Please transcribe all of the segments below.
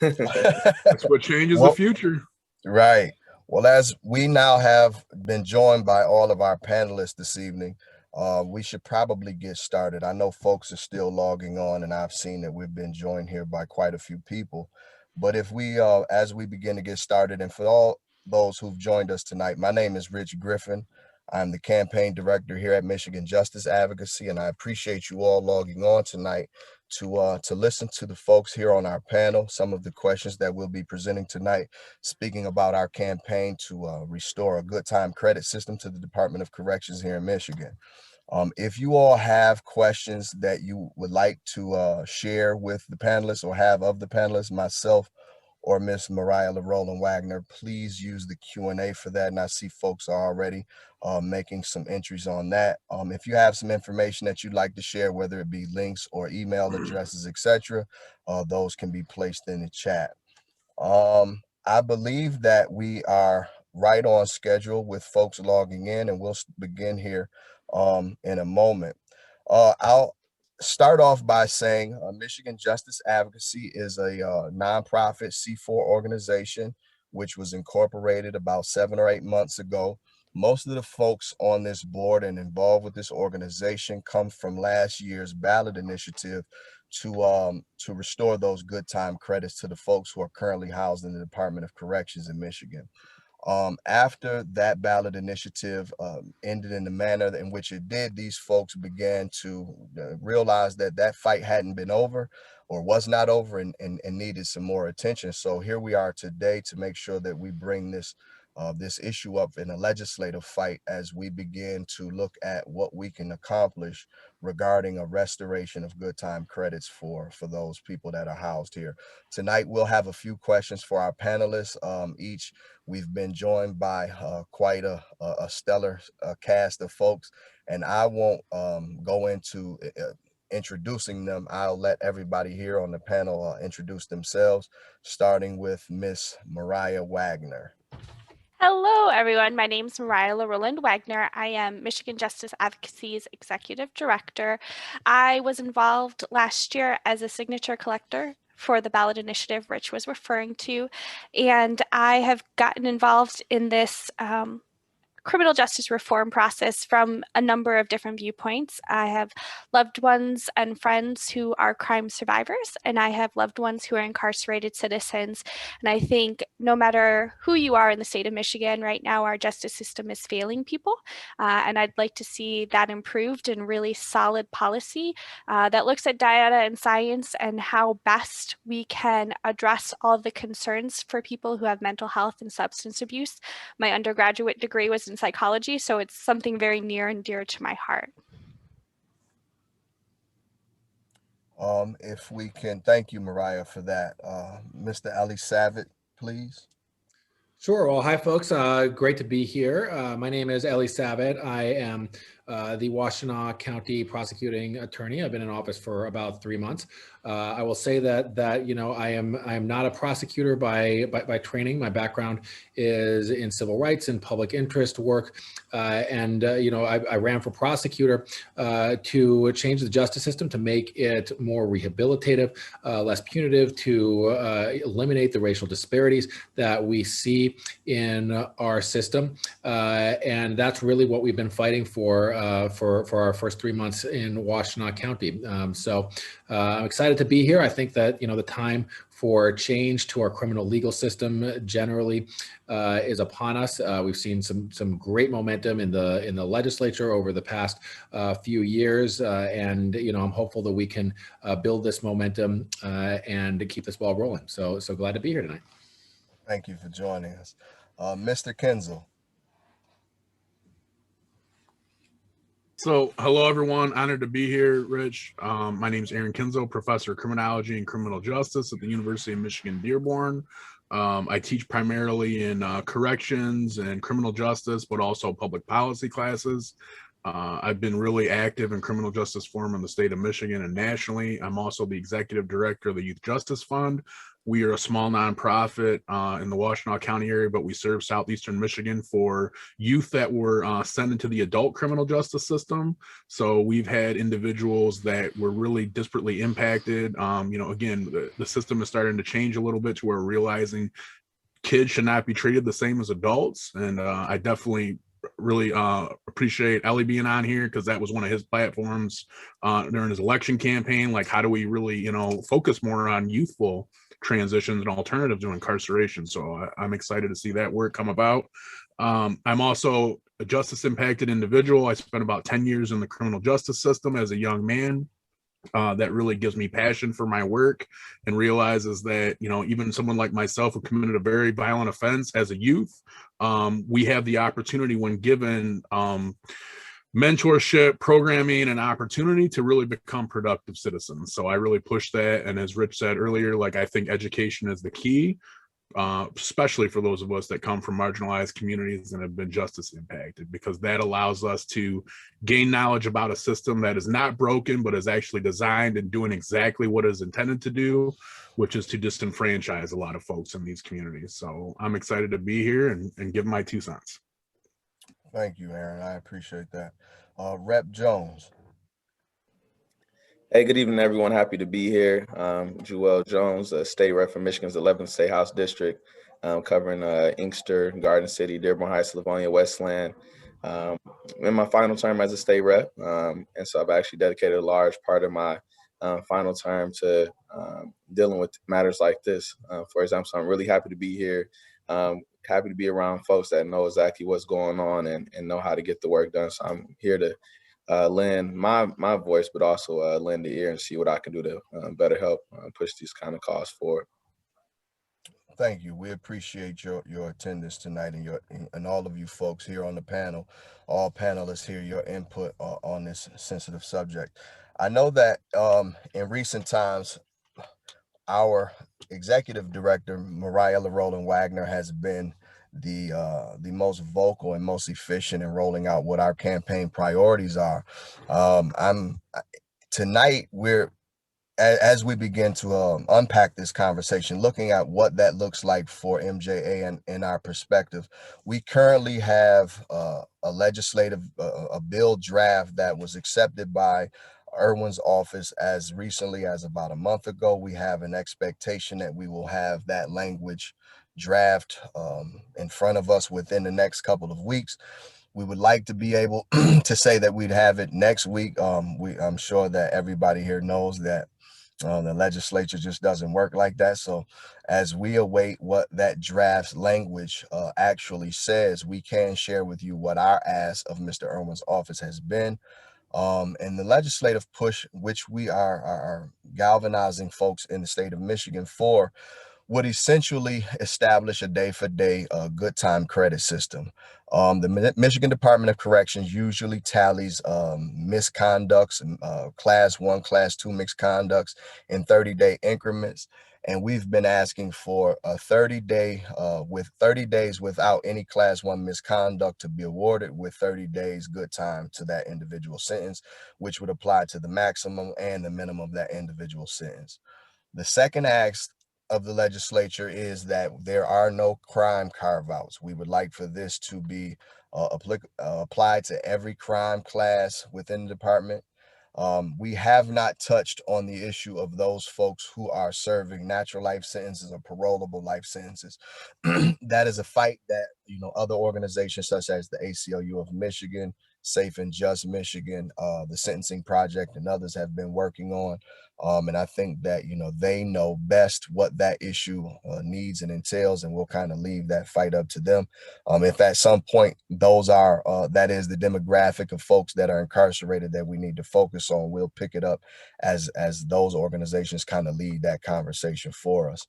That's what changes the Well, future. right. Well, as we now have been joined by all of our panelists this evening, we should probably get started. I know folks are still logging on, and I've seen that we've been joined here by quite a few people. But if we, as we begin to get started, and for all those who've joined us tonight, my name is Rich Griffin. I'm the campaign director here at Michigan Justice Advocacy, and I appreciate you all logging on tonight to listen to the folks here on our panel, some of the questions that we'll be presenting tonight, speaking about our campaign to restore a good time credit system to the Department of Corrections here in Michigan. If you all have questions that you would like to share with the panelists or have of the panelists, myself or Miss Mariah LaRoland Wagner, please use the Q&A for that. And I see folks are already making some entries on that. If you have some information that you'd like to share, whether it be links or email addresses, etc., those can be placed in the chat. I believe that we are right on schedule with folks logging in, and we'll begin here in a moment. I'll start off by saying Michigan Justice Advocacy is a nonprofit C4 organization which was incorporated about 7 or 8 months ago. Most of the folks on this board and involved with this organization come from last year's ballot initiative to restore those good time credits to the folks who are currently housed in the Department of Corrections in Michigan. After that ballot initiative ended in the manner in which it did, these folks began to realize that that fight hadn't been over or was not over and needed some more attention. So here we are today to make sure that we bring this issue up in a legislative fight as we begin to look at what we can accomplish regarding a restoration of good time credits for those people that are housed here. Tonight, we'll have a few questions for our panelists. We've been joined by quite a stellar cast of folks, and I won't go into introducing them. I'll let everybody here on the panel introduce themselves, starting with Miss Mariah Wagner. Hello, everyone. My name is Mariah LaRoland Wagner. I am Michigan Justice Advocacy's Executive Director. I was involved last year as a signature collector for the ballot initiative Rich was referring to, and I have gotten involved in this criminal justice reform process from a number of different viewpoints. I have loved ones and friends who are crime survivors, and I have loved ones who are incarcerated citizens. And I think no matter who you are in the state of Michigan right now, our justice system is failing people. And I'd like to see that improved and really solid policy that looks at data and science and how best we can address all of the concerns for people who have mental health and substance abuse. My undergraduate degree was in psychology, so it's something very near and dear to my heart. If we can, thank you, Mariah, for that. Mr. Ali Savit, please. Sure. Well, hi, folks. Great to be here. My name is Eli Savit. I am the Washtenaw County prosecuting attorney. I've been in office for about 3 months. I will say that you know I am not a prosecutor by training. My background is in civil rights and public interest work, and you know I ran for prosecutor to change the justice system to make it more rehabilitative, less punitive, to eliminate the racial disparities that we see in our system, and that's really what we've been fighting for our first 3 months in Washtenaw County. So I'm excited to be here. I think that, you know, the time for change to our criminal legal system generally is upon us. We've seen some great momentum in the legislature over the past few years, and you know I'm hopeful that we can build this momentum and keep this ball rolling. So glad to be here tonight. Thank you for joining us, Mr. Kinzel. So, hello everyone, honored to be here, Rich. My name is Aaron Kinzel, professor of criminology and criminal justice at the University of Michigan Dearborn. I teach primarily in corrections and criminal justice, but also public policy classes. I've been really active in criminal justice reform in the state of Michigan and nationally. I'm also the executive director of the Youth Justice Fund. We are a small nonprofit in the Washtenaw County area, but we serve southeastern Michigan for youth that were sent into the adult criminal justice system. So we've had individuals that were really disparately impacted. Again, the system is starting to change a little bit to where we're realizing kids should not be treated the same as adults. And I definitely really appreciate Ellie being on here, because that was one of his platforms during his election campaign. Like, how do we really, focus more on youthful transitions and alternatives to incarceration? So I'm excited to see that work come about. I'm also a justice impacted individual. I spent about 10 years in the criminal justice system as a young man. That really gives me passion for my work, and realizes that, even someone like myself who committed a very violent offense as a youth, we have the opportunity, when given mentorship, programming, and opportunity, to really become productive citizens. So I really push that. And as Rich said earlier, like, I think education is the key, especially for those of us that come from marginalized communities and have been justice impacted, because that allows us to gain knowledge about a system that is not broken, but is actually designed and doing exactly what it is intended to do, which is to disenfranchise a lot of folks in these communities. So I'm excited to be here and give my 2 cents. Thank you, Aaron. I appreciate that. Rep Jones. Hey, good evening, everyone. Happy to be here. Jewell Jones, state rep for Michigan's 11th State House District, covering Inkster, Garden City, Dearborn Heights, Livonia, Westland. In my final term as a state rep, and so I've actually dedicated a large part of my final term to dealing with matters like this. For example, so I'm really happy to be here. Happy to be around folks that know exactly what's going on and know how to get the work done. So I'm here to lend my voice, but also lend the ear and see what I can do to better help push these kind of cause forward. Thank you. We appreciate your attendance tonight, and all of you folks here on the panel, all panelists here, your input on this sensitive subject. I know that in recent times, our executive director, Mariella Rowland Wagner, has been the most vocal and most efficient in rolling out what our campaign priorities are. Tonight, as we begin to unpack this conversation, looking at what that looks like for MJA and in our perspective, we currently have a legislative a bill draft that was accepted by Irwin's office as recently as about a month ago. We have an expectation that we will have that language draft in front of us within the next couple of weeks. We would like to be able to say that we'd have it next week. I'm sure that everybody here knows that the legislature just doesn't work like that. So as we await what that draft language actually says, we can share with you what our ask of Mr. Irwin's office has been. And the legislative push, which we are galvanizing folks in the state of Michigan for, would essentially establish a day-for-day good time credit system. The Michigan Department of Corrections usually tallies misconducts, class 1, class 2 misconducts in 30-day increments. And we've been asking for a 30-day with 30 days without any class 1 misconduct to be awarded, with 30 days good time to that individual sentence, which would apply to the maximum and the minimum of that individual sentence. The second ask of the legislature is that there are no crime carve-outs. We would like for this to be applied to every crime class within the department. We have not touched on the issue of those folks who are serving natural life sentences or parolable life sentences. That is a fight that, other organizations such as the ACLU of Michigan, Safe and Just Michigan, the Sentencing Project, and others have been working on. And I think that, they know best what that issue needs and entails, and we'll kind of leave that fight up to them. If at some point that is the demographic of folks that are incarcerated that we need to focus on, we'll pick it up as those organizations kind of lead that conversation for us.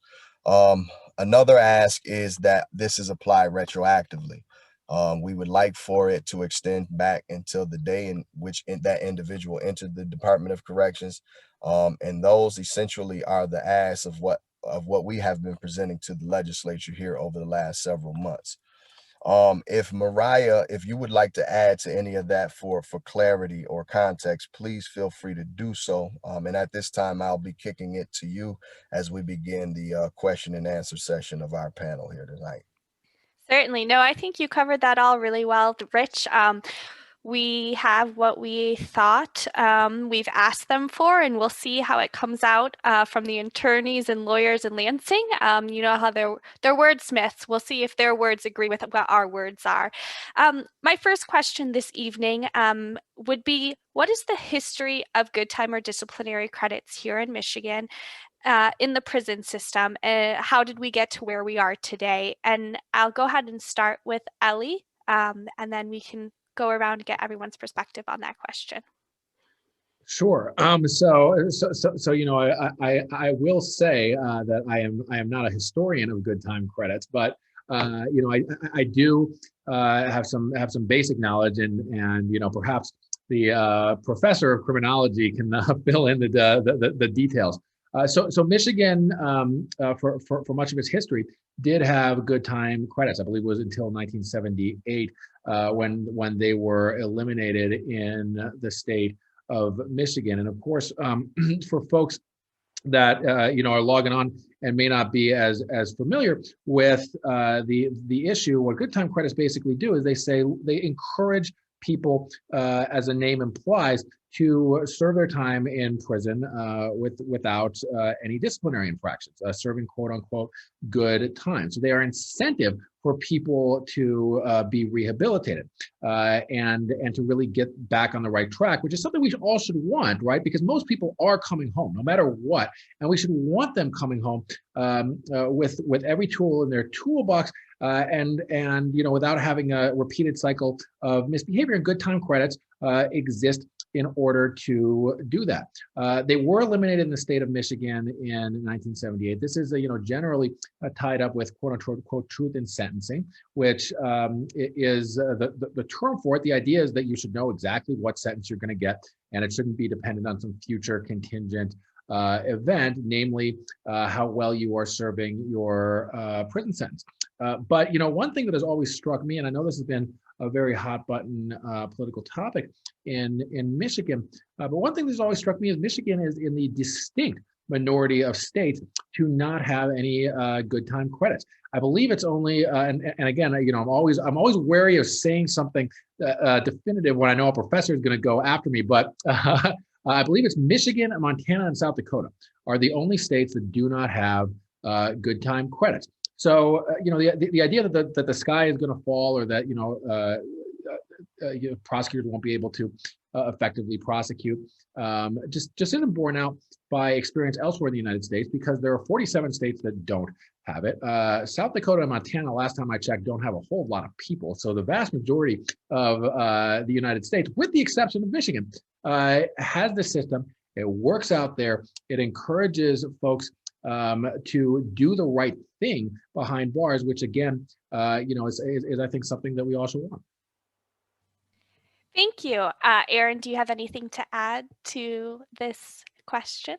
Another ask is that this is applied retroactively. We would like for it to extend back until the day in which that individual entered the Department of Corrections. And those essentially are the asks of what we have been presenting to the legislature here over the last several months. If Mariah, if you would like to add to any of that for clarity or context, please feel free to do so. And at this time, I'll be kicking it to you as we begin the question and answer session of our panel here tonight. Certainly. No, I think you covered that all really well, Rich. We have what we thought we've asked them for, and we'll see how it comes out from the attorneys and lawyers in Lansing. You know how they're wordsmiths. We'll see if their words agree with what our words are. My first question this evening would be, what is the history of good time or disciplinary credits here in Michigan in the prison system? How did we get to where we are today? And I'll go ahead and start with Ellie, and then we can go around and get everyone's perspective on that question. Sure. So you know, I will say that I am not a historian of good time credits, but you know, I do have some basic knowledge, and you know, perhaps the professor of criminology can fill in the details. So Michigan, for much of its history, did have good time credits. I believe it was until 1978 when they were eliminated in the state of Michigan. And of course, for folks that you know, are logging on and may not be as familiar with the issue, what good time credits basically do is they encourage people, as the name implies, to serve their time in prison without any disciplinary infractions, serving quote unquote good time. So they are incentive for people to be rehabilitated and to really get back on the right track, which is something we all should want, right? Because most people are coming home, no matter what, and we should want them coming home with every tool in their toolbox. And you know, without having a repeated cycle of misbehavior. And good time credits exist in order to do that. They were eliminated in the state of Michigan in 1978. This is you know, generally tied up with quote unquote truth in sentencing, which is the term for it. The idea is that you should know exactly what sentence you're going to get, and it shouldn't be dependent on some future contingent event, namely how well you are serving your prison sentence. But you know, one thing that has always struck me, and I know this has been a very hot button political topic in Michigan, but one thing that's always struck me is Michigan is in the distinct minority of states to not have any good time credits. I believe it's only, and again, you know, I'm always wary of saying something definitive when I know a professor is going to go after me, but I believe it's Michigan, Montana, and South Dakota are the only states that do not have good time credits. So, you know, the idea that the sky is going to fall, or that, you know, prosecutors won't be able to effectively prosecute, just isn't borne out by experience elsewhere in the United States, because there are 47 states that don't have it. South Dakota and Montana, last time I checked, don't have a whole lot of people. So the vast majority of the United States, with the exception of Michigan, has the system. It works out there. It encourages folks to do the right thing behind bars, which again, you know, is I think something that we also want. Thank you. Aaron, do you have anything to add to this question?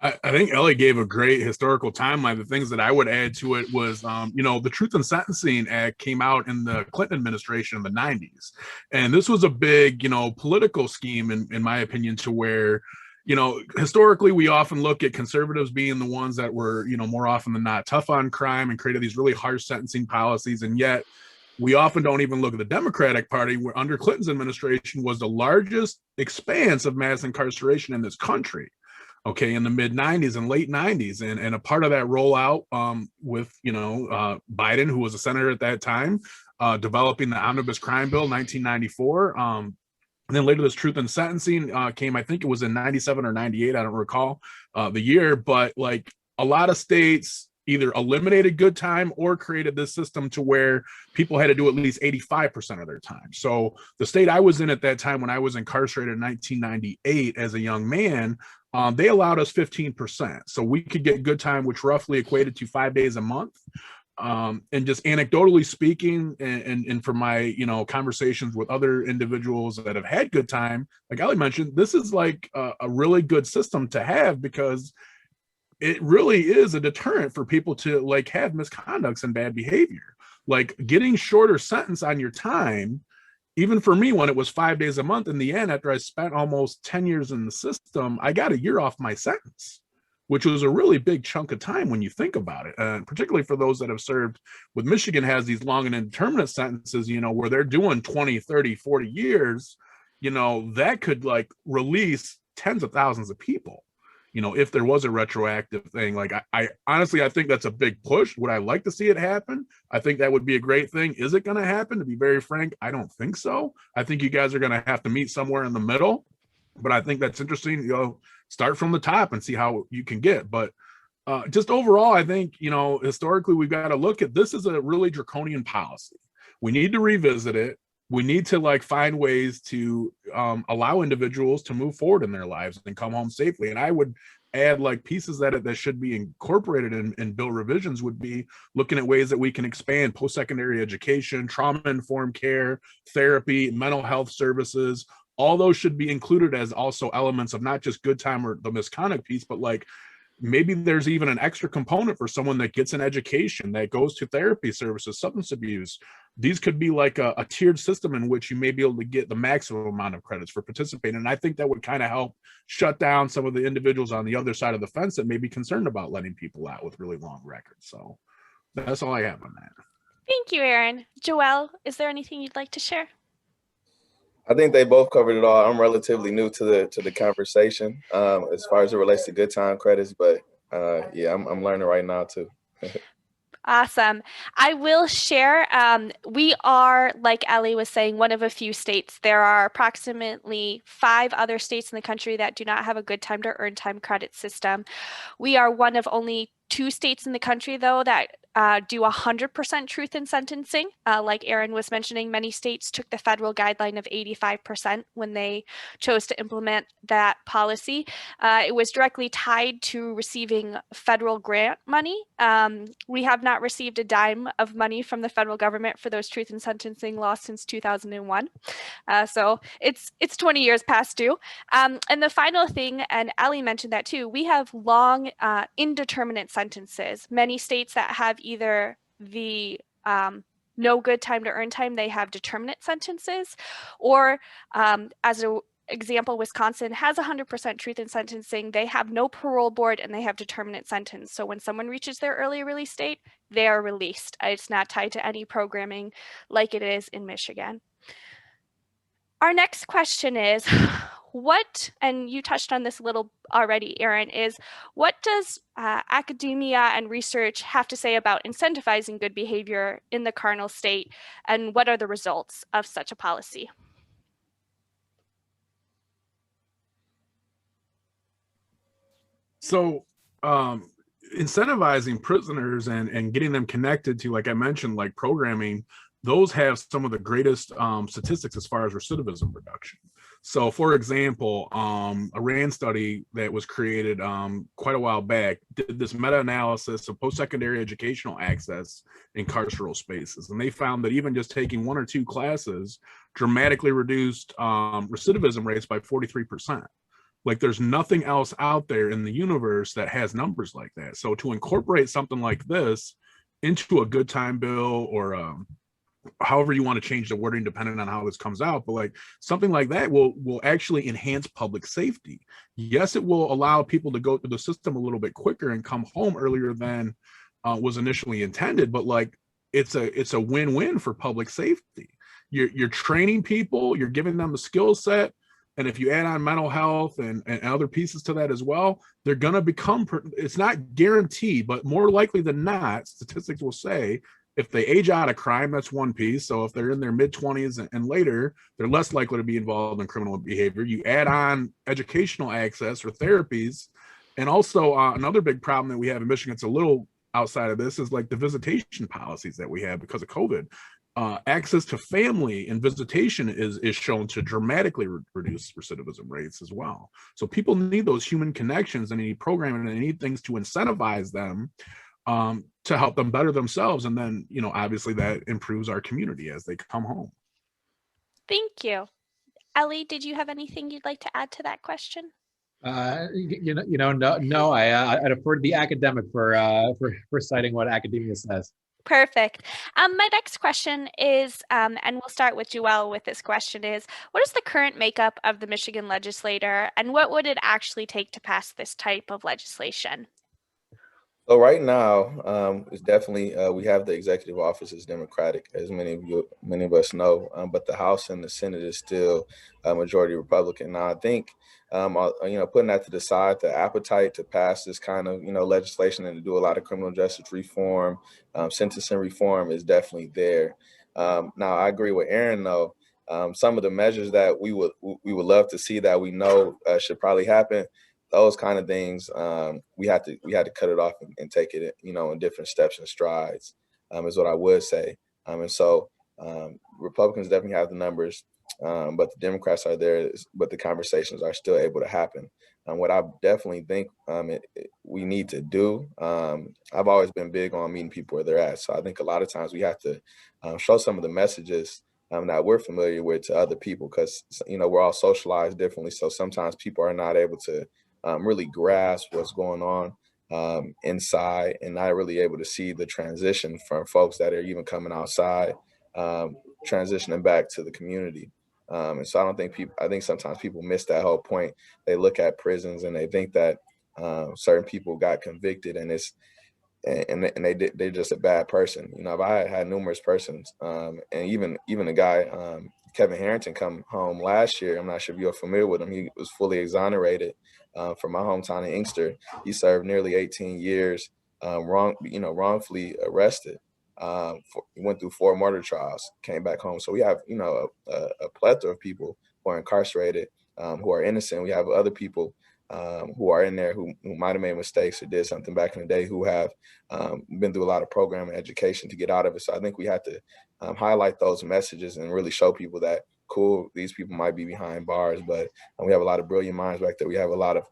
I think Ellie gave a great historical timeline. The things that I would add to it was, you know, the Truth in Sentencing Act came out in the Clinton administration in the 90s. And this was a big, you know, political scheme, in my opinion, to where, you know, historically, we often look at conservatives being the ones that were, you know, more often than not tough on crime and created these really harsh sentencing policies. And yet we often don't even look at the Democratic Party, where under Clinton's administration was the largest expanse of mass incarceration in this country. Okay, in the mid 90s and late 90s. And a part of that rollout with, you know, Biden, who was a senator at that time, developing the Omnibus Crime Bill in 1994. And then later, this Truth in Sentencing came, I think it was in 97 or 98, I don't recall the year, but like a lot of states either eliminated good time or created this system to where people had to do at least 85% of their time. So the state I was in at that time, when I was incarcerated in 1998 as a young man, they allowed us 15%. So we could get good time, which roughly equated to 5 days a month. And just anecdotally speaking, and from my, you know, conversations with other individuals that have had good time, like Ellie mentioned, this is like a really good system to have, because it really is a deterrent for people to like have misconducts and bad behavior. Like getting shorter sentence on your time, even for me, when it was 5 days a month, in the end, after I spent almost 10 years in the system, I got a year off my sentence, which was a really big chunk of time when you think about it. And particularly for those that have served with Michigan has these long and indeterminate sentences, you know, where they're doing 20, 30, 40 years, you know, that could like release tens of thousands of people, you know, if there was a retroactive thing. Like I honestly, I think that's a big push. Would I like to see it happen? I think that would be a great thing. Is it going to happen? To be very frank, I don't think so. I think you guys are going to have to meet somewhere in the middle, but I think that's interesting. You know, start from the top and see how you can get. But just overall, I think, you know, historically, we've got to look at this as a really draconian policy. We need to revisit it. We need to like find ways to allow individuals to move forward in their lives and come home safely. And I would add like pieces that should be incorporated in bill revisions would be looking at ways that we can expand post-secondary education, trauma-informed care, therapy, mental health services. All those should be included as also elements of not just good time or the misconduct piece, but like maybe there's even an extra component for someone that gets an education, that goes to therapy services, substance abuse. These could be like a tiered system in which you may be able to get the maximum amount of credits for participating. And I think that would kind of help shut down some of the individuals on the other side of the fence that may be concerned about letting people out with really long records. So that's all I have on that. Thank you, Aaron. Jewell, is there anything you'd like to share? I think they both covered it all. I'm relatively new to the conversation as far as it relates to good time credits, but yeah, I'm learning right now too. Awesome. I will share, we are, like Ellie was saying, one of a few states. There are approximately 5 other states in the country that do not have a good time to earn time credit system. We are one of only 2 states in the country, though, that do 100% truth in sentencing. Like Aaron was mentioning, many states took the federal guideline of 85% when they chose to implement that policy. It was directly tied to receiving federal grant money. We have not received a dime of money from the federal government for those truth in sentencing laws since 2001. So it's 20 years past due. And the final thing, and Ellie mentioned that too, we have long indeterminate sentences. Many states that have either the no good time to earn time, they have determinate sentences, or as an example, Wisconsin has 100% truth in sentencing. They have no parole board and they have determinate sentence. So when someone reaches their early release date, they are released. It's not tied to any programming like it is in Michigan. Our next question is, what, and you touched on this a little already, Aaron, is what does academia and research have to say about incentivizing good behavior in the Cardinal State, and what are the results of such a policy? So incentivizing prisoners and getting them connected to, like I mentioned, like programming, those have some of the greatest statistics as far as recidivism reduction. So for example, a RAND study that was created quite a while back did this meta-analysis of post-secondary educational access in carceral spaces. And they found that even just taking 1 or 2 classes dramatically reduced recidivism rates by 43%. Like there's nothing else out there in the universe that has numbers like that. So to incorporate something like this into a good time bill, or however you want to change the wording depending on how this comes out, but like something like that will actually enhance public safety. Yes, it will allow people to go through the system a little bit quicker and come home earlier than was initially intended, but like it's a win-win for public safety. You're training people, you're giving them the skill set, and if you add on mental health and other pieces to that as well, they're going to become, it's not guaranteed, but more likely than not, statistics will say, if they age out of crime, that's one piece. So if they're in their mid-20s and later, they're less likely to be involved in criminal behavior. You add on educational access or therapies. And also another big problem that we have in Michigan, it's a little outside of this, is like the visitation policies that we have because of COVID. Access to family and visitation is shown to dramatically reduce recidivism rates as well. So people need those human connections, and they need programming, and they need things to incentivize them to help them better themselves. And then, you know, obviously that improves our community as they come home. Thank you. Ellie, did you have anything you'd like to add to that question? No. I defer to the academic for citing what academia says. Perfect. My next question is, and we'll start with Jewell with this question is, what is the current makeup of the Michigan legislature and what would it actually take to pass this type of legislation? So right now, it's definitely we have the executive office is Democratic, as many of us know, but the House and the Senate is still a majority Republican. Now, I think, putting that to the side, the appetite to pass this kind of legislation and to do a lot of criminal justice reform, sentencing reform is definitely there. Now, I agree with Aaron though. Some of the measures that we would love to see that we know should probably happen, those kind of things, we had to cut it off and take it, in different steps and strides, is what I would say. And so Republicans definitely have the numbers, but the Democrats are there, but the conversations are still able to happen. What I definitely think we need to do, I've always been big on meeting people where they're at. So I think a lot of times we have to show some of the messages that we're familiar with to other people, because we're all socialized differently. So sometimes people are not able to really grasp what's going on inside, and not really able to see the transition from folks that are even coming outside, transitioning back to the community. And so I think sometimes people miss that whole point. They look at prisons and they think that certain people got convicted and they're just a bad person. If I had numerous persons, and even a guy, Kevin Harrington, come home last year. I'm not sure if you're familiar with him. He was fully exonerated from my hometown in Inkster. He served nearly 18 years, wrongfully arrested. He went through 4 murder trials, came back home. So we have, a plethora of people who are incarcerated, who are innocent. We have other people who are in there who might have made mistakes or did something back in the day, who have been through a lot of program and education to get out of it. So I think we have to highlight those messages and really show people that, cool, these people might be behind bars, but we have a lot of brilliant minds back there. We have a lot of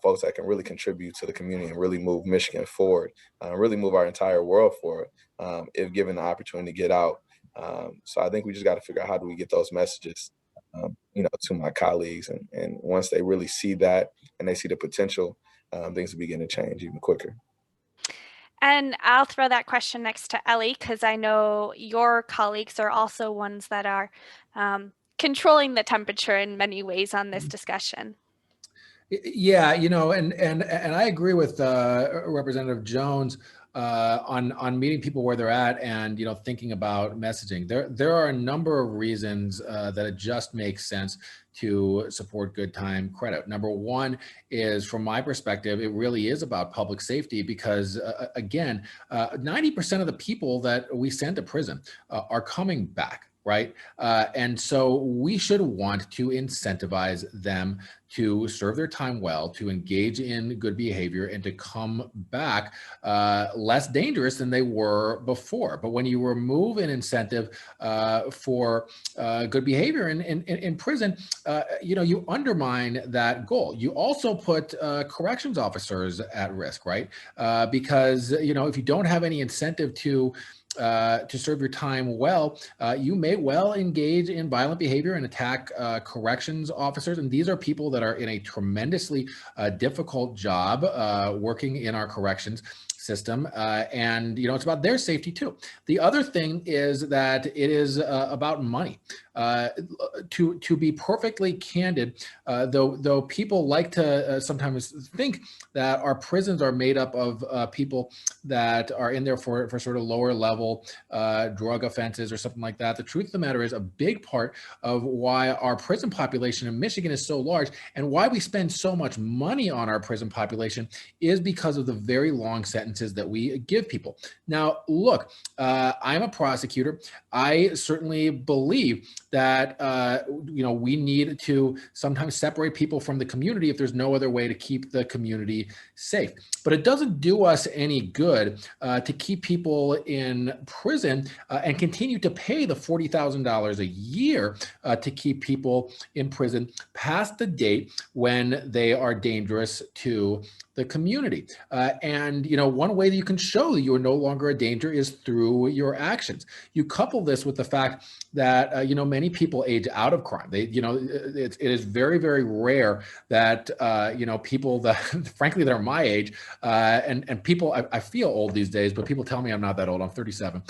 folks that can really contribute to the community and really move Michigan forward, really move our entire world forward, if given the opportunity to get out. So I think we just got to figure out, how do we get those messages to my colleagues, and once they really see that and they see the potential, things will begin to change even quicker. And I'll throw that question next to Ellie, because I know your colleagues are also ones that are controlling the temperature in many ways on this discussion. Yeah, and I agree with Representative Jones on meeting people where they're at, and thinking about messaging. There are a number of reasons that it just makes sense to support good time credit. Number one is, from my perspective, it really is about public safety, because again, 90% of the people that we send to prison are coming back. Right. And so we should want to incentivize them to serve their time well, to engage in good behavior, and to come back less dangerous than they were before. But when you remove an incentive for good behavior in prison, you undermine that goal. You also put corrections officers at risk, right? Because, if you don't have any incentive to serve your time well, you may well engage in violent behavior and attack corrections officers. And these are people that are in a tremendously difficult job working in our corrections system. And, it's about their safety too. The other thing is that it is about money. To be perfectly candid, though people like to sometimes think that our prisons are made up of people that are in there for sort of lower level drug offenses or something like that. The truth of the matter is, a big part of why our prison population in Michigan is so large, and why we spend so much money on our prison population, is because of the very long sentences that we give people. Now, look, I'm a prosecutor. I certainly believe that we need to sometimes separate people from the community if there's no other way to keep the community safe. But it doesn't do us any good to keep people in prison and continue to pay the $40,000 a year to keep people in prison past the date when they are dangerous to the community. And, you know, one way that you can show that you are no longer a danger is through your actions. You couple this with the fact that, you know, many people age out of crime. They, you know, it is very, very rare that, you know, people that, frankly, that are my age, and people, I feel old these days, but people tell me I'm not that old. I'm 37.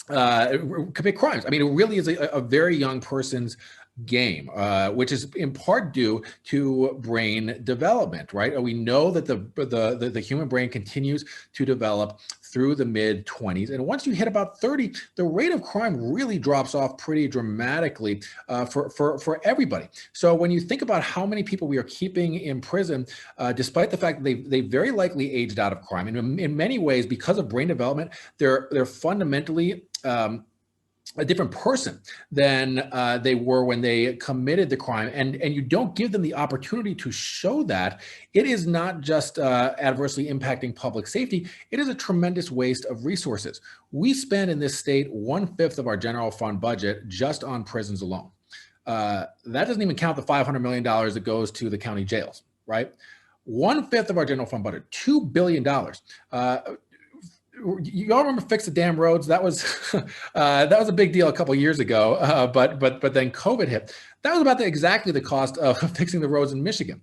Commit crimes. I mean, it really is a very young person's game, which is in part due to brain development, right? We know that the human brain continues to develop through the mid-20s. And once you hit about 30, the rate of crime really drops off pretty dramatically for everybody. So when you think about how many people we are keeping in prison, despite the fact that they very likely aged out of crime, and in many ways, because of brain development, they're fundamentally a different person than they were when they committed the crime, and you don't give them the opportunity to show that, it is not just adversely impacting public safety, it is a tremendous waste of resources. We spend in this state 1/5 of our general fund budget just on prisons alone. That doesn't even count the $500 million that goes to the county jails, right? 1/5 of our general fund budget, $2 billion. You all remember Fix the Damn Roads? That was that was a big deal a couple of years ago, but then COVID hit. That was about exactly the cost of fixing the roads in Michigan.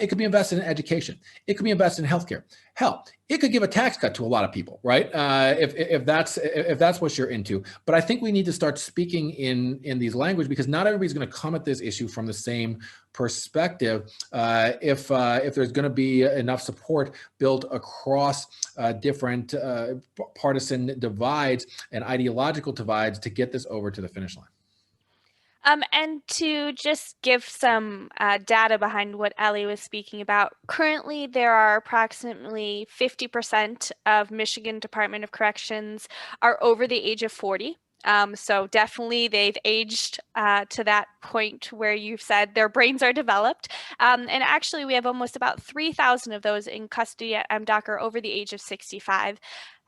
It could be invested in education. It could be invested in healthcare. Hell, it could give a tax cut to a lot of people, right? If that's what you're into. But I think we need to start speaking in these language, because not everybody's going to come at this issue from the same perspective. If there's going to be enough support built across different partisan divides and ideological divides to get this over to the finish line. And to just give some data behind what Ellie was speaking about, currently there are approximately 50% of Michigan Department of Corrections are over the age of 40. So definitely they've aged to that point where you've said their brains are developed. And actually we have almost about 3,000 of those in custody at MDOC are over the age of 65.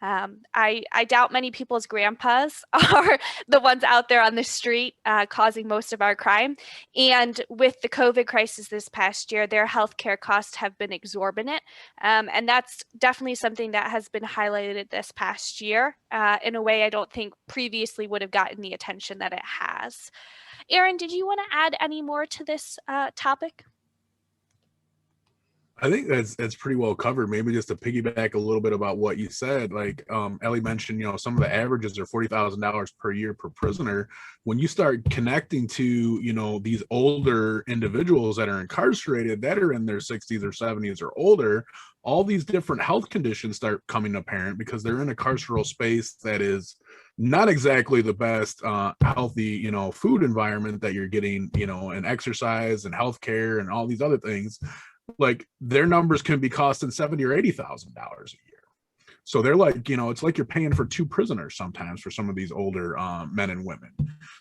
I doubt many people's grandpas are the ones out there on the street causing most of our crime. And with the COVID crisis this past year, their healthcare costs have been exorbitant. And that's definitely something that has been highlighted this past year in a way I don't think previously would have gotten the attention that it has. Aaron, did you want to add any more to this topic? I think that's pretty well covered. Maybe just to piggyback a little bit about what you said, like Ellie mentioned, you know, some of the averages are $40,000 per year per prisoner. When you start connecting to, you know, these older individuals that are incarcerated that are in their 60s or 70s or older, all these different health conditions start coming apparent because they're in a carceral space that is not exactly the best healthy, you know, food environment that you're getting, you know, and exercise and healthcare and all these other things. Like their numbers can be costing $70,000 or $80,000 a year. So they're like, you know, it's like you're paying for two prisoners sometimes for some of these older men and women.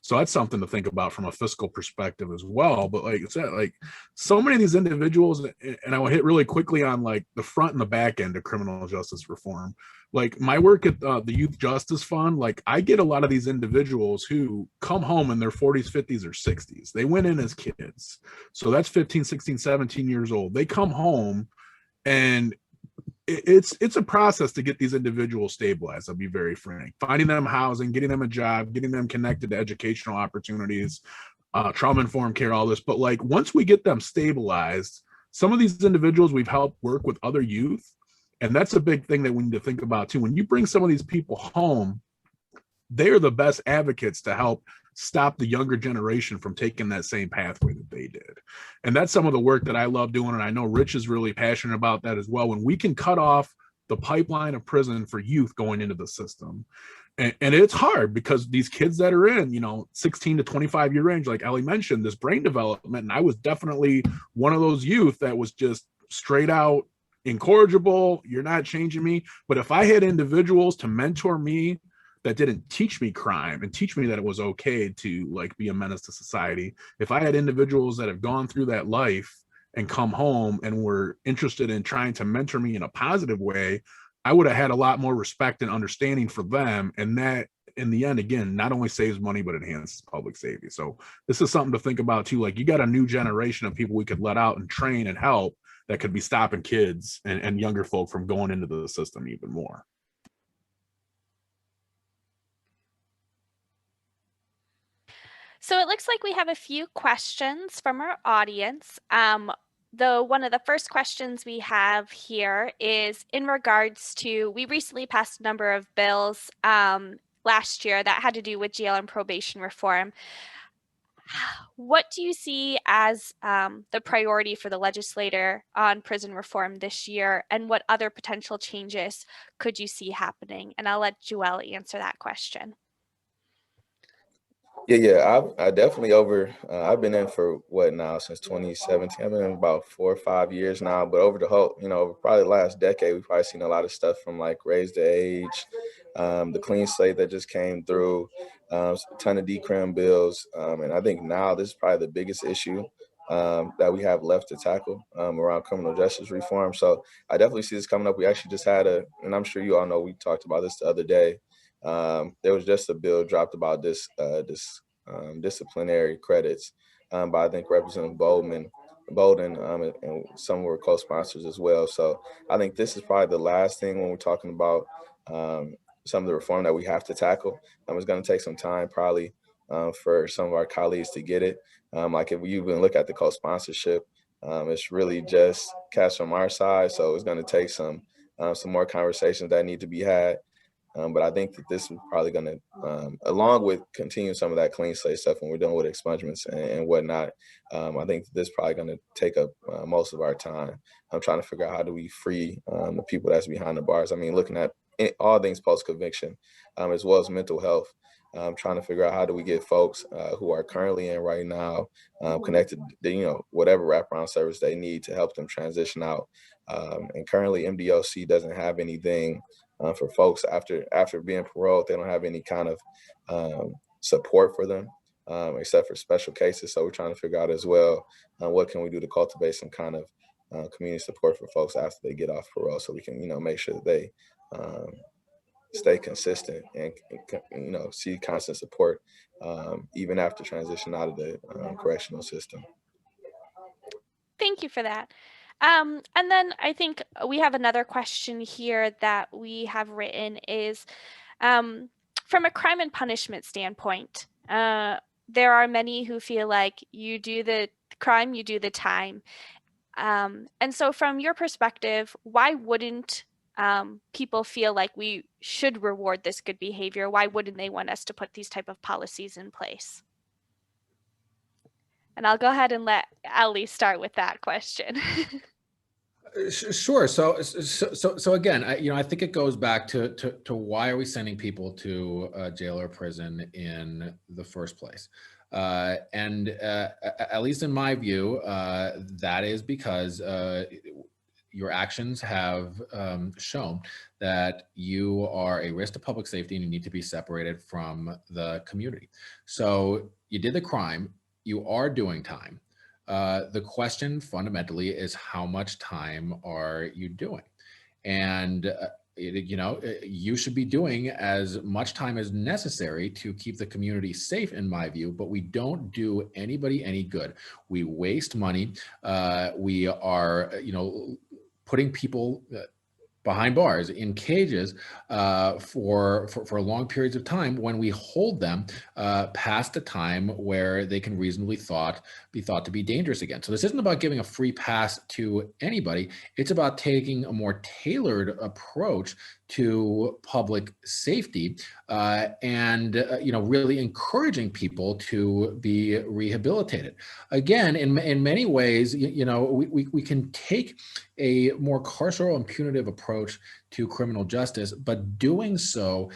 So that's something to think about from a fiscal perspective as well. But like I said, like so many of these individuals, and I will hit really quickly on like the front and the back end of criminal justice reform. Like my work at the Youth Justice Fund, like I get a lot of these individuals who come home in their 40s, 50s, or 60s. They went in as kids. So that's 15, 16, 17 years old. They come home and it's a process to get these individuals stabilized. I'll be very frank. Finding them housing, getting them a job, getting them connected to educational opportunities, trauma-informed care, all this. But like once we get them stabilized, some of these individuals we've helped work with other youth. And that's a big thing that we need to think about too. When you bring some of these people home, they're the best advocates to help stop the younger generation from taking that same pathway that they did. And that's some of the work that I love doing. And I know Rich is really passionate about that as well. When we can cut off the pipeline of prison for youth going into the system. And it's hard because these kids that are in, you know, 16 to 25 year range, like Ellie mentioned, this brain development. And I was definitely one of those youth that was just straight out incorrigible. You're not changing me. But if I had individuals to mentor me that didn't teach me crime and teach me that it was okay to like be a menace to society, if I had individuals that have gone through that life and come home and were interested in trying to mentor me in a positive way, I would have had a lot more respect and understanding for them. And that in the end, again, not only saves money, but enhances public safety. So this is something to think about too. Like you got a new generation of people we could let out and train and help that could be stopping kids and younger folk from going into the system even more. So it looks like we have a few questions from our audience. One of the first questions we have here is in regards to, we recently passed a number of bills last year that had to do with jail and probation reform. What do you see as the priority for the legislator on prison reform this year, and what other potential changes could you see happening? And I'll let Jewell answer that question. Yeah. I definitely I've been in for what now, since 2017. I've been in about 4 or 5 years now, but over the whole, over probably the last decade, we've probably seen a lot of stuff from like raise the age, the clean slate that just came through, a ton of decrim bills. And I think now this is probably the biggest issue that we have left to tackle around criminal justice reform. So I definitely see this coming up. We actually just had and I'm sure you all know, we talked about this the other day. There was just a bill dropped about disciplinary credits by I think Representative Bolden, and some were co-sponsors as well. So I think this is probably the last thing when we're talking about some of the reform that we have to tackle. It's going to take some time probably for some of our colleagues to get it. Like if you even look at the co-sponsorship, it's really just cash from our side. So it's going to take some more conversations that need to be had. But I think that this is probably going to, along with continuing some of that clean slate stuff when we're dealing with expungements and whatnot, I think this is probably going to take up most of our time. I'm trying to figure out how do we free the people that's behind the bars. I mean, looking at all things post-conviction, as well as mental health. Trying to figure out how do we get folks who are currently in right now connected to, whatever wraparound service they need to help them transition out. And currently MDOC doesn't have anything for folks after being paroled. They don't have any kind of support for them except for special cases. So we're trying to figure out as well, what can we do to cultivate some kind of community support for folks after they get off parole, so we can, make sure that they stay consistent and see constant support even after transition out of the correctional system. Thank you for that. And then I think we have another question here that we have written is, from a crime and punishment standpoint, there are many who feel like you do the crime, you do the time. And so from your perspective, why wouldn't people feel like we should reward this good behavior? Why wouldn't they want us to put these type of policies in place? And I'll go ahead and let Ellie start with that question. Sure. So again, I think it goes back to why are we sending people to jail or prison in the first place? And at least in my view, that is because your actions have shown that you are a risk to public safety and you need to be separated from the community. So you did the crime, you are doing time. The question fundamentally is, how much time are you doing? And you should be doing as much time as necessary to keep the community safe, in my view, but we don't do anybody any good. We waste money. We are, putting people behind bars in cages for long periods of time when we hold them past a time where they can reasonably be thought to be dangerous again. So this isn't about giving a free pass to anybody. It's about taking a more tailored approach to public safety and really encouraging people to be rehabilitated. Again, in many ways, we can take a more carceral and punitive approach to criminal justice, but doing so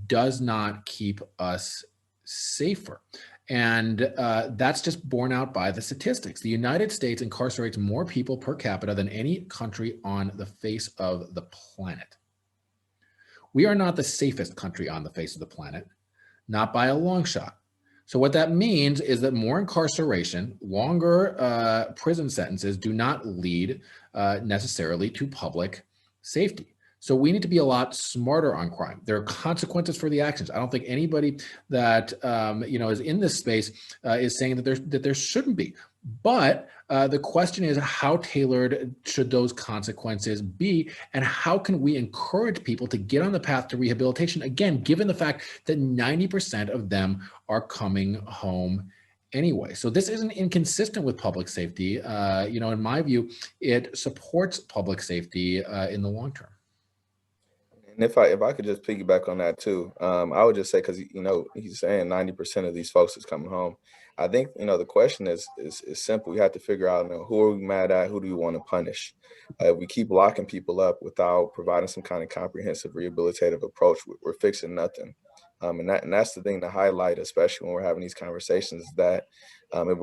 does not keep us safer. And that's just borne out by the statistics. The United States incarcerates more people per capita than any country on the face of the planet. We are not the safest country on the face of the planet, not by a long shot. So what that means is that more incarceration, longer prison sentences do not lead necessarily to public safety. So we need to be a lot smarter on crime. There are consequences for the actions. I don't think anybody that is in this space is saying that there shouldn't be. But the question is, how tailored should those consequences be? And how can we encourage people to get on the path to rehabilitation? Again, given the fact that 90% of them are coming home anyway. So this isn't inconsistent with public safety. In my view, it supports public safety in the long term. And if I could just piggyback on that too, I would just say, because he's saying 90% of these folks is coming home. I think the question is simple. We have to figure out who are we mad at, who do we want to punish. If we keep locking people up without providing some kind of comprehensive rehabilitative approach, we're fixing nothing. And that's the thing to highlight, especially when we're having these conversations, that if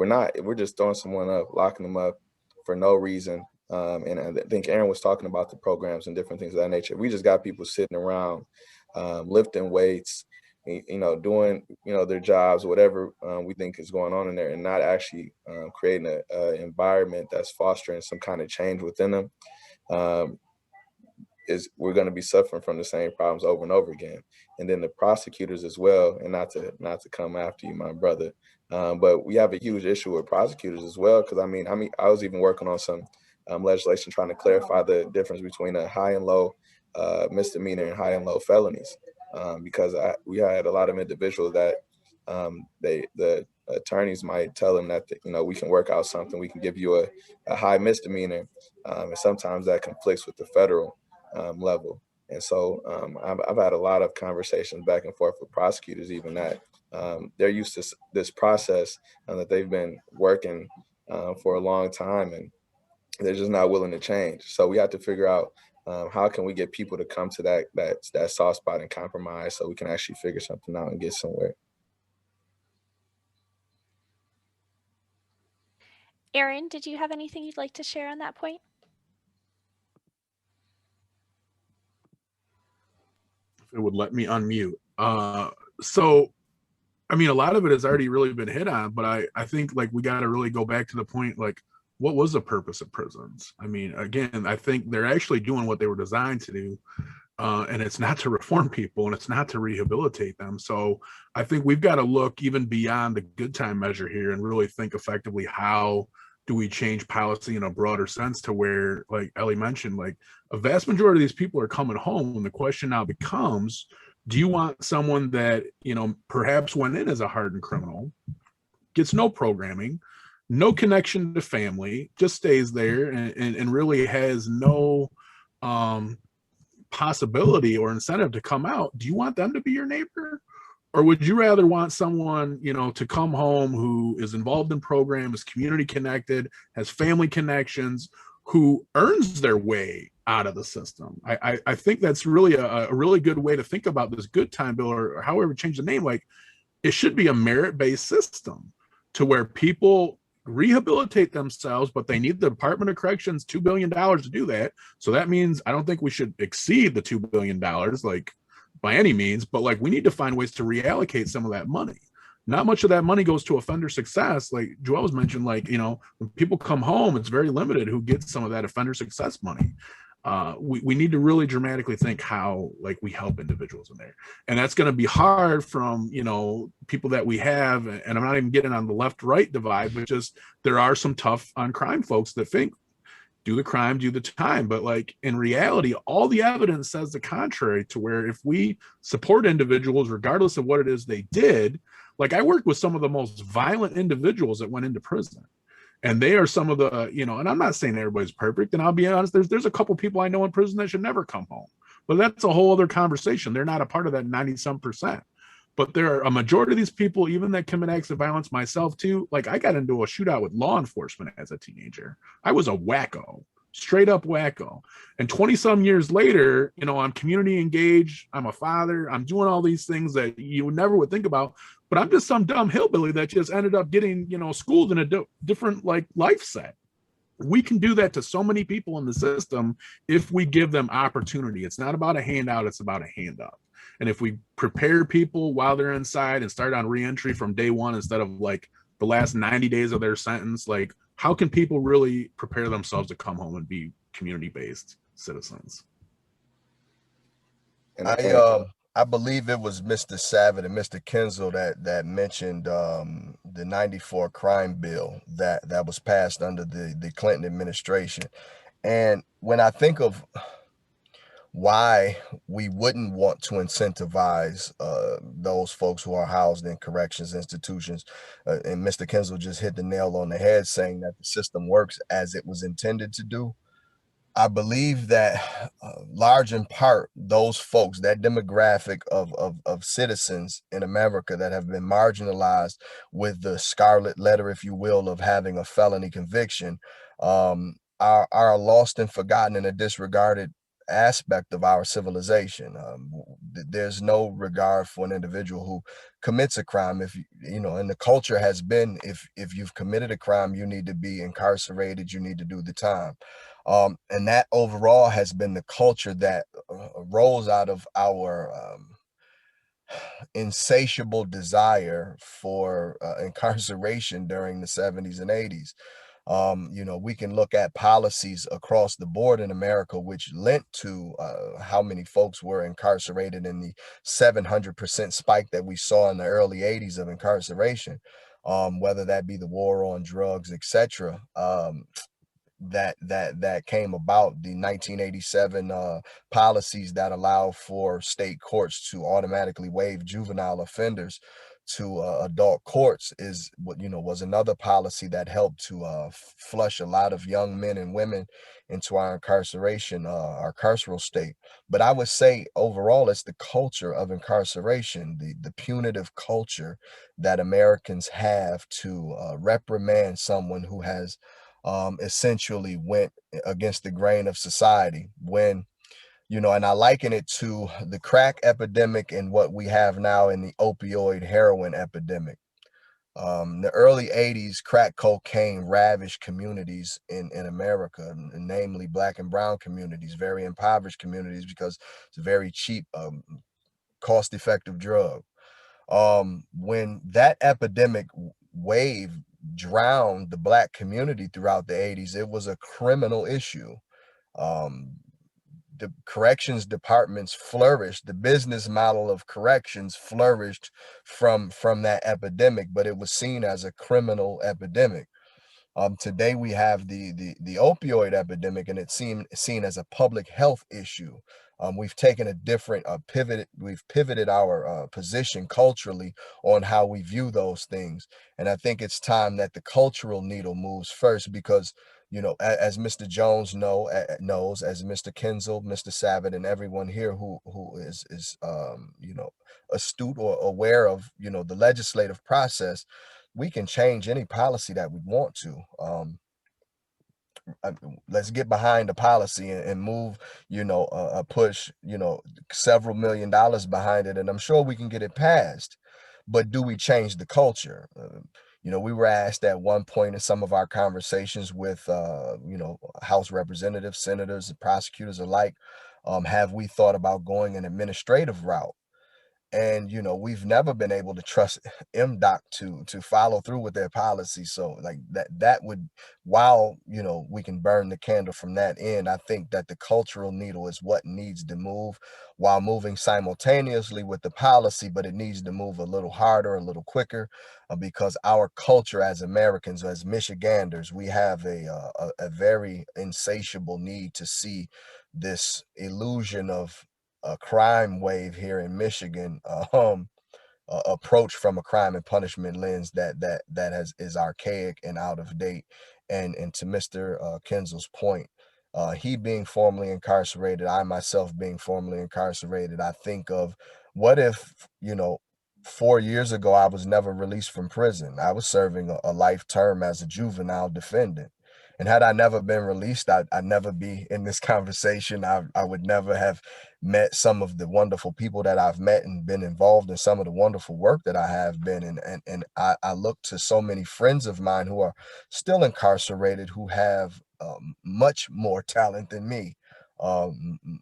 we're just throwing someone up, locking them up for no reason. And I think Aaron was talking about the programs and different things of that nature. We just got people sitting around, lifting weights, doing, their jobs, whatever we think is going on in there, and not actually creating an environment that's fostering some kind of change within them. We're going to be suffering from the same problems over and over again. And then the prosecutors as well, and not to come after you, my brother, but we have a huge issue with prosecutors as well, because I was even working on some legislation trying to clarify the difference between a high and low misdemeanor and high and low felonies, because we had a lot of individuals that the attorneys might tell them that we can work out something, we can give you a high misdemeanor, and sometimes that conflicts with the federal level. And so I've had a lot of conversations back and forth with prosecutors, even that they're used to this process that they've been working for a long time, and they're just not willing to change. So we have to figure out how can we get people to come to that soft spot and compromise, so we can actually figure something out and get somewhere. Aaron, did you have anything you'd like to share on that point? If it would let me unmute. So, a lot of it has already really been hit on, but I think we got to really go back to the point, what was the purpose of prisons? Again, I think they're actually doing what they were designed to do, and it's not to reform people, and it's not to rehabilitate them. So I think we've got to look even beyond the good time measure here and really think effectively, how do we change policy in a broader sense to where, like Ellie mentioned, a vast majority of these people are coming home. And the question now becomes, do you want someone that, perhaps went in as a hardened criminal, gets no programming, no connection to family, just stays there and really has no possibility or incentive to come out? Do you want them to be your neighbor? Or would you rather want someone, to come home who is involved in programs, community connected, has family connections, who earns their way out of the system? I think that's really a really good way to think about this good time bill, or however change the name. It should be a merit-based system to where people rehabilitate themselves, but they need the Department of Corrections $2 billion to do that. So that means I don't think we should exceed the $2 billion, by any means, but we need to find ways to reallocate some of that money. Not much of that money goes to offender success. Like Jewell was mentioned, when people come home, it's very limited who gets some of that offender success money. We need to really dramatically think how we help individuals in there. And that's going to be hard from, people that we have, and I'm not even getting on the left-right divide, but just there are some tough on crime folks that think, do the crime, do the time. But in reality, all the evidence says the contrary, to where if we support individuals, regardless of what it is they did, I worked with some of the most violent individuals that went into prison. And they are some of the, and I'm not saying everybody's perfect. And I'll be honest, there's a couple people I know in prison that should never come home. But that's a whole other conversation. They're not a part of that 90-some%. But there are a majority of these people, even that commit acts of violence, myself too. I got into a shootout with law enforcement as a teenager. I was a wacko, straight up wacko. And 20-some years later, I'm community engaged. I'm a father. I'm doing all these things that you never would think about. But I'm just some dumb hillbilly that just ended up getting, schooled in a different life set. We can do that to so many people in the system if we give them opportunity. It's not about a handout, it's about a hand up. And if we prepare people while they're inside and start on reentry from day one instead of the last 90 days of their sentence, how can people really prepare themselves to come home and be community-based citizens? I I believe it was Mr. Savit and Mr. Kinzel that mentioned the '94 crime bill that was passed under the Clinton administration. And when I think of why we wouldn't want to incentivize those folks who are housed in corrections institutions, and Mr. Kinzel just hit the nail on the head, saying that the system works as it was intended to do. I believe that large in part, those folks, that demographic of citizens in America that have been marginalized with the scarlet letter, if you will, of having a felony conviction, are lost and forgotten in a disregarded aspect of our civilization. There's no regard for an individual who commits a crime. If you know, and the culture has been, if you've committed a crime, you need to be incarcerated, you need to do the time. And that overall has been the culture that rolls out of our insatiable desire for incarceration during the 70s and 80s. You know, we can look at policies across the board in America, which lent to how many folks were incarcerated in the 700% spike that we saw in the early 80s of incarceration, whether that be the war on drugs, etc. That came about, the 1987 policies that allow for state courts to automatically waive juvenile offenders to adult courts, is what, you know, was another policy that helped to flush a lot of young men and women into our incarceration, our carceral state. But I would say overall, it's the culture of incarceration, the punitive culture that Americans have to reprimand someone who has essentially went against the grain of society. When, you know, and I liken it to the crack epidemic and what we have now in the opioid heroin epidemic. The early 80s, crack cocaine ravaged communities in America, namely Black and brown communities, very impoverished communities, because it's a very cheap, cost-effective drug. When that epidemic wave drowned the Black community throughout the 80s, it was a criminal issue. The corrections departments flourished. The business model of corrections flourished from that epidemic, but it was seen as a criminal epidemic. Today we have the opioid epidemic, and it's seen as a public health issue. We've taken a different pivot. We've pivoted our position culturally on how we view those things, and I think it's time that the cultural needle moves first, because, you know, as Mr. Jones knows, as Mr. Kinzel, Mr. Savit, and everyone here who is you know, astute or aware of, you know, the legislative process, we can change any policy that we want to. Let's get behind the policy and move, you know, push, you know, several $millions behind it, and I'm sure we can get it passed. But do we change the culture? You know, we were asked at one point in some of our conversations with, you know, House representatives, senators, and prosecutors alike, have we thought about going an administrative route? And, you know, we've never been able to trust MDOC to follow through with their policy. So like that would, while, you know, we can burn the candle from that end, I think that the cultural needle is what needs to move, while moving simultaneously with the policy, but it needs to move a little harder, a little quicker, because our culture as Americans, as Michiganders, we have a very insatiable need to see this illusion of a crime wave here in Michigan approach from a crime and punishment lens that is archaic and out of date. And to Mr. Kinzel's point, he being formerly incarcerated, I myself being formerly incarcerated, I think of, what if, you know, 4 years ago I was never released from prison. I was serving a life term as a juvenile defendant. And had I never been released, I'd never be in this conversation. I would never have met some of the wonderful people that I've met, and been involved in some of the wonderful work that I have been in. And I look to so many friends of mine who are still incarcerated, who have much more talent than me,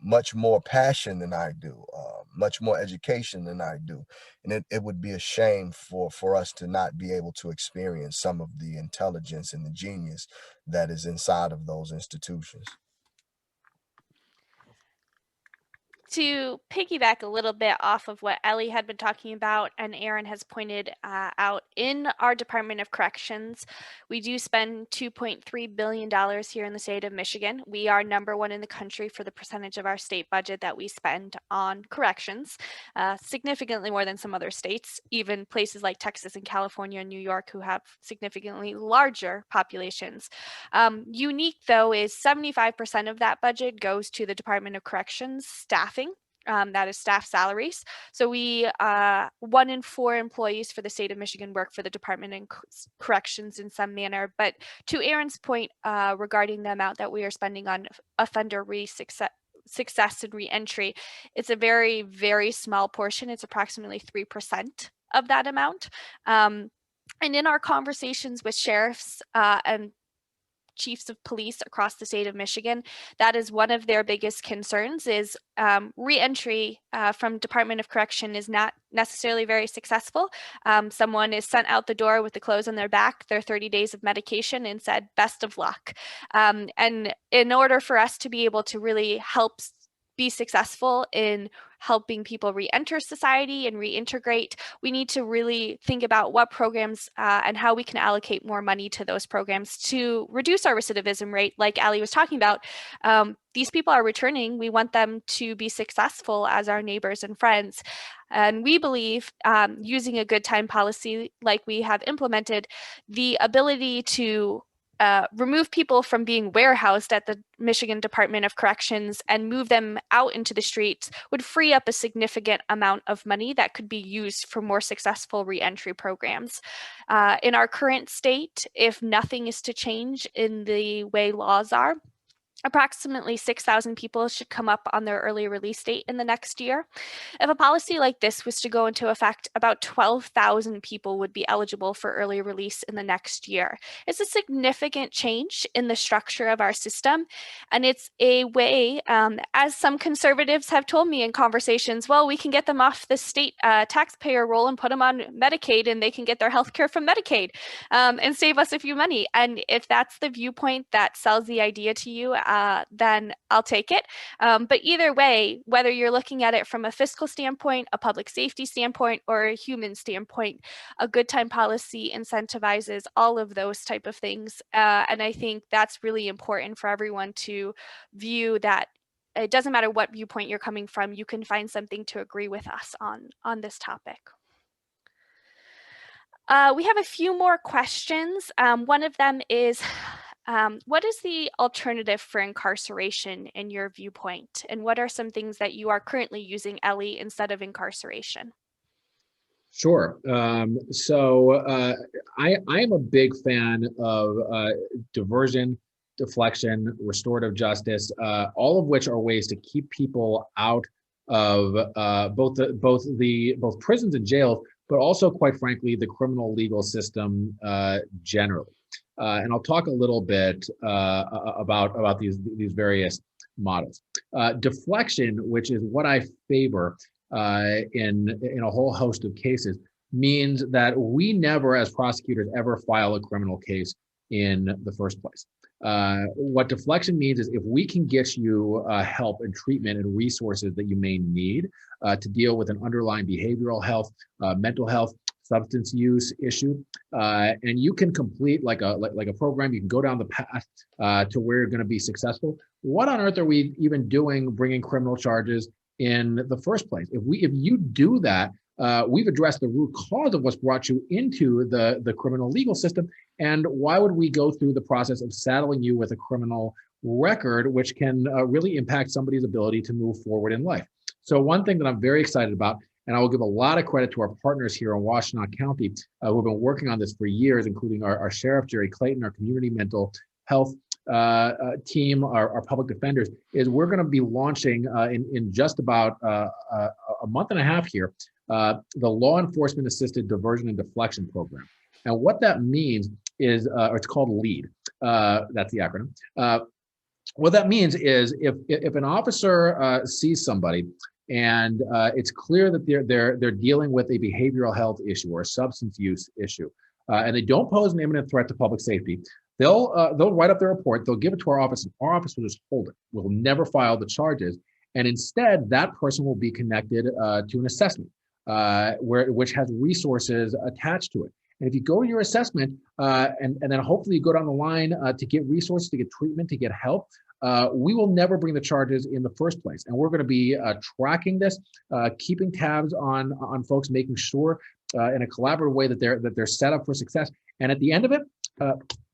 much more passion than I do, much more education than I do. And it would be a shame for us to not be able to experience some of the intelligence and the genius that is inside of those institutions. To piggyback a little bit off of what Ellie had been talking about and Aaron has pointed out, in our Department of Corrections, we do spend $2.3 billion here in the state of Michigan. We are #1 in the country for the percentage of our state budget that we spend on corrections, significantly more than some other states, even places like Texas and California and New York, who have significantly larger populations. Unique, though, is 75% of that budget goes to the Department of Corrections staffing. That is staff salaries. So 1 in 4 employees for the state of Michigan work for the Department of Corrections in some manner. But to Aaron's point regarding the amount that we are spending on offender success and reentry, it's a very, very small portion. It's approximately 3% of that amount. And in our conversations with sheriffs and chiefs of police across the state of Michigan, that is one of their biggest concerns, is reentry from Department of Correction is not necessarily very successful. Someone is sent out the door with the clothes on their back, their 30 days of medication, and said, best of luck. And in order for us to be able to really help be successful in helping people re-enter society and reintegrate, we need to really think about what programs and how we can allocate more money to those programs to reduce our recidivism rate. Like Ali was talking about, these people are returning. We want them to be successful as our neighbors and friends. And we believe using a good time policy like we have implemented, the ability to remove people from being warehoused at the Michigan Department of Corrections and move them out into the streets would free up a significant amount of money that could be used for more successful reentry programs. In our current state, if nothing is to change in the way laws are, approximately 6,000 people should come up on their early release date in the next year. If a policy like this was to go into effect, about 12,000 people would be eligible for early release in the next year. It's a significant change in the structure of our system, and it's a way, as some conservatives have told me in conversations, well, we can get them off the state taxpayer roll and put them on Medicaid, and they can get their health care from Medicaid and save us a few money. And if that's the viewpoint that sells the idea to you, then I'll take it. But either way, whether you're looking at it from a fiscal standpoint, a public safety standpoint, or a human standpoint, a good time policy incentivizes all of those type of things. And I think that's really important for everyone to view, that it doesn't matter what viewpoint you're coming from, you can find something to agree with us on this topic. We have a few more questions. One of them is, what is the alternative for incarceration in your viewpoint? And what are some things that you are currently using, Ellie, instead of incarceration? Sure. I am a big fan of diversion, deflection, restorative justice, all of which are ways to keep people out of both prisons and jails, but also, quite frankly, the criminal legal system generally. And I'll talk a little bit about these various models. Deflection, which is what I favor in a whole host of cases, means that we never, as prosecutors, ever file a criminal case in the first place. What deflection means is if we can get you help and treatment and resources that you may need to deal with an underlying behavioral health, mental health, substance use issue, and you can complete like a program, you can go down the path to where you're going to be successful. What on earth are we even doing bringing criminal charges in the first place? If you do that, we've addressed the root cause of what's brought you into the criminal legal system. And why would we go through the process of saddling you with a criminal record, which can really impact somebody's ability to move forward in life? So one thing that I'm very excited about, and I will give a lot of credit to our partners here in Washtenaw County who have been working on this for years, including our Sheriff, Jerry Clayton, our community mental health team, our public defenders, is we're going to be launching in just about a month and a half here, the Law Enforcement Assisted Diversion and Deflection Program. And what that means is, it's called LEAD. That's the acronym. What that means is if an officer sees somebody and it's clear that they're dealing with a behavioral health issue or a substance use issue, and they don't pose an imminent threat to public safety, they'll write up their report, they'll give it to our office, and our office will just hold it. We'll never file the charges. And instead, that person will be connected to an assessment which has resources attached to it. And if you go to your assessment and then hopefully you go down the line to get resources, to get treatment, to get help, we will never bring the charges in the first place. And we're going to be tracking this, keeping tabs on folks, making sure in a collaborative way that they're set up for success. And at the end of it,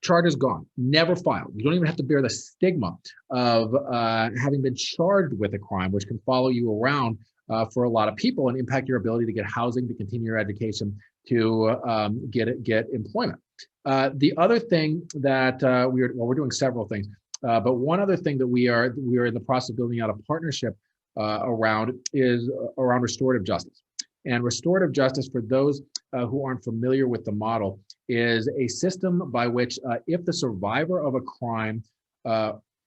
charge is gone, never filed. You don't even have to bear the stigma of having been charged with a crime, which can follow you around for a lot of people and impact your ability to get housing, to continue your education, to get employment. The other thing that we're doing several things, but one other thing that we are in the process of building out a partnership around is around restorative justice. And restorative justice, for those who aren't familiar with the model, is a system by which if the survivor of a crime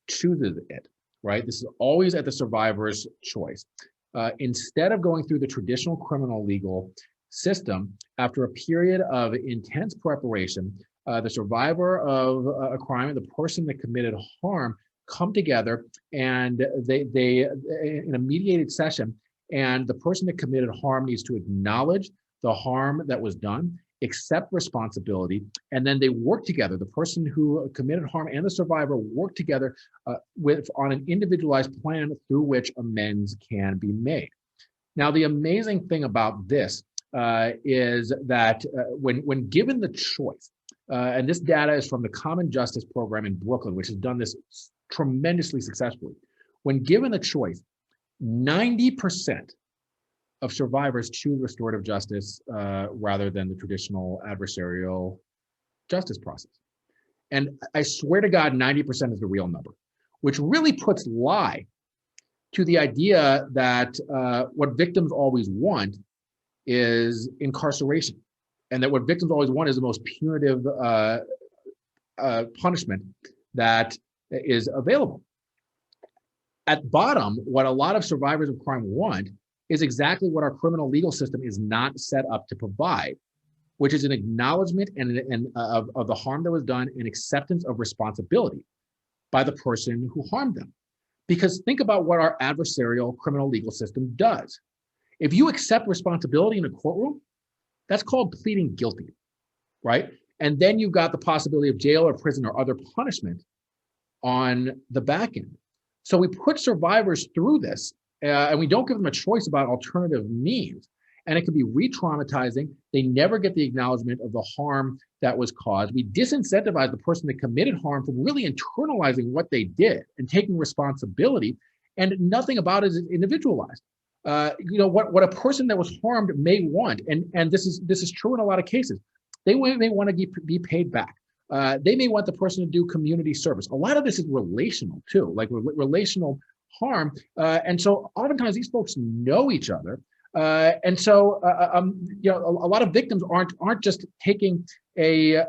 chooses it, right? This is always at the survivor's choice. Instead of going through the traditional criminal legal system, after a period of intense preparation, the survivor of a crime and the person that committed harm come together, and they in a mediated session, and the person that committed harm needs to acknowledge the harm that was done, accept responsibility, and then they work together. The person who committed harm and the survivor work together on an individualized plan through which amends can be made. Now, the amazing thing about this is that when given the choice, and this data is from the Common Justice Program in Brooklyn, which has done this tremendously successfully. When given the choice, 90% of survivors choose restorative justice rather than the traditional adversarial justice process. And I swear to God, 90% is the real number, which really puts lie to the idea that what victims always want is incarceration, and that what victims always want is the most punitive punishment that is available. At bottom, what a lot of survivors of crime want is exactly what our criminal legal system is not set up to provide, which is an acknowledgement of the harm that was done and acceptance of responsibility by the person who harmed them. Because think about what our adversarial criminal legal system does. If you accept responsibility in a courtroom, that's called pleading guilty, right? And then you've got the possibility of jail or prison or other punishment on the back end. So we put survivors through this, and we don't give them a choice about alternative means. And it can be re-traumatizing. They never get the acknowledgement of the harm that was caused. We disincentivize the person that committed harm from really internalizing what they did and taking responsibility, and nothing about it is individualized. What a person that was harmed may want, and this is true in a lot of cases, they may want to be paid back. They may want the person to do community service. A lot of this is relational too, like relational harm. And so oftentimes these folks know each other. And so a lot of victims aren't just taking a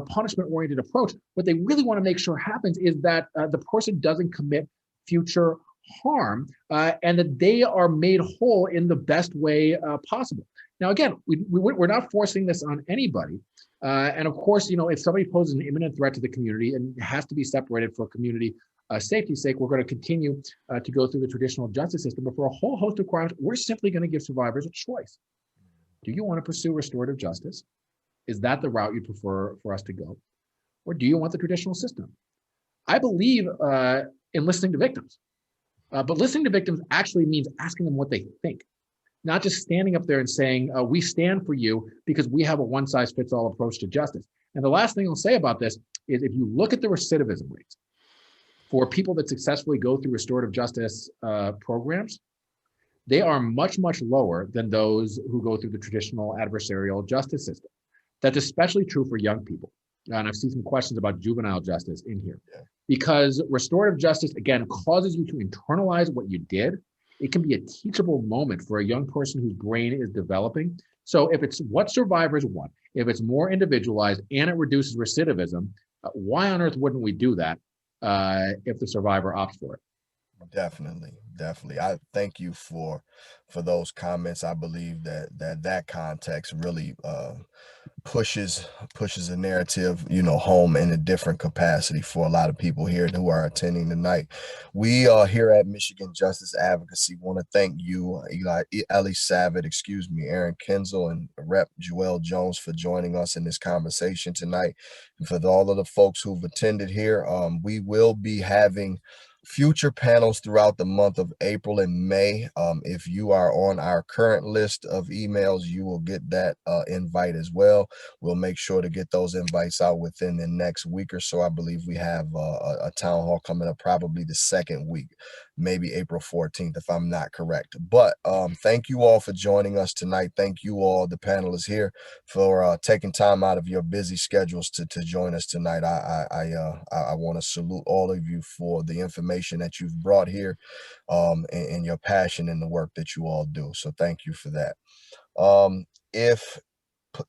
punishment-oriented approach. What they really want to make sure happens is that the person doesn't commit future harm, and that they are made whole in the best way possible. Now, again, we're not forcing this on anybody. And of course, if somebody poses an imminent threat to the community and has to be separated for community safety's sake, we're going to continue to go through the traditional justice system. But for a whole host of crimes, we're simply going to give survivors a choice. Do you want to pursue restorative justice? Is that the route you prefer for us to go? Or do you want the traditional system? I believe in listening to victims. But listening to victims actually means asking them what they think, not just standing up there and saying, we stand for you because we have a one-size-fits-all approach to justice. And the last thing I'll say about this is if you look at the recidivism rates for people that successfully go through restorative justice programs, they are much, much lower than those who go through the traditional adversarial justice system. That's especially true for young people. And I've seen some questions about juvenile justice in here. Yeah. Because restorative justice, again, causes you to internalize what you did. It can be a teachable moment for a young person whose brain is developing. So if it's what survivors want, if it's more individualized and it reduces recidivism, why on earth wouldn't we do that if the survivor opts for it? Definitely. I thank you for those comments. I believe that context really pushes a narrative, you know, home in a different capacity for a lot of people here who are attending tonight. We here at Michigan Justice Advocacy want to thank you, Ellie Savit, excuse me, Aaron Kinzel, and Rep. Jewell Jones for joining us in this conversation tonight. And for all of the folks who've attended here, we will be having future panels throughout the month of April and May. If you are on our current list of emails, you will get that invite as well. We'll make sure to get those invites out within the next week or so. I believe we have a town hall coming up probably the second week, maybe April 14th, if I'm not correct. But thank you all for joining us tonight. Thank you all, the panelists here, for taking time out of your busy schedules to join us tonight. I want to salute all of you for the information that you've brought here, and your passion in the work that you all do. So thank you for that.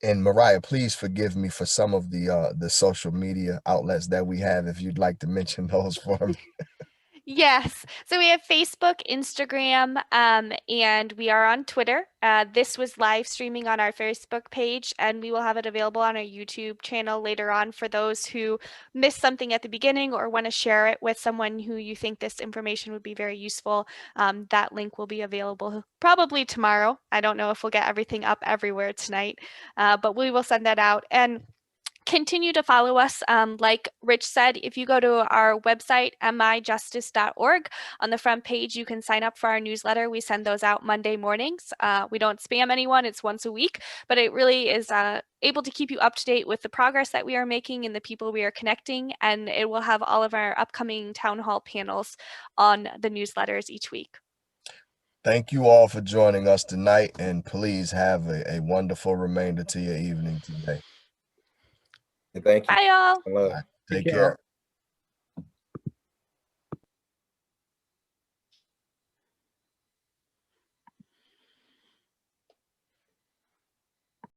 And Mariah, please forgive me for some of the social media outlets that we have, if you'd like to mention those for me. Yes. So we have Facebook, Instagram, and we are on Twitter. This was live streaming on our Facebook page, and we will have it available on our YouTube channel later on for those who missed something at the beginning or want to share it with someone who you think this information would be very useful. That link will be available probably tomorrow. I don't know if we'll get everything up everywhere tonight, but we will send that out. And continue to follow us. Like Rich said, if you go to our website, mijustice.org, on the front page, you can sign up for our newsletter. We send those out Monday mornings. We don't spam anyone. It's once a week, but it really is able to keep you up to date with the progress that we are making and the people we are connecting. And it will have all of our upcoming town hall panels on the newsletters each week. Thank you all for joining us tonight, and please have a wonderful remainder to your evening today. And thank you. Bye, y'all. Hello. Take Take care. care.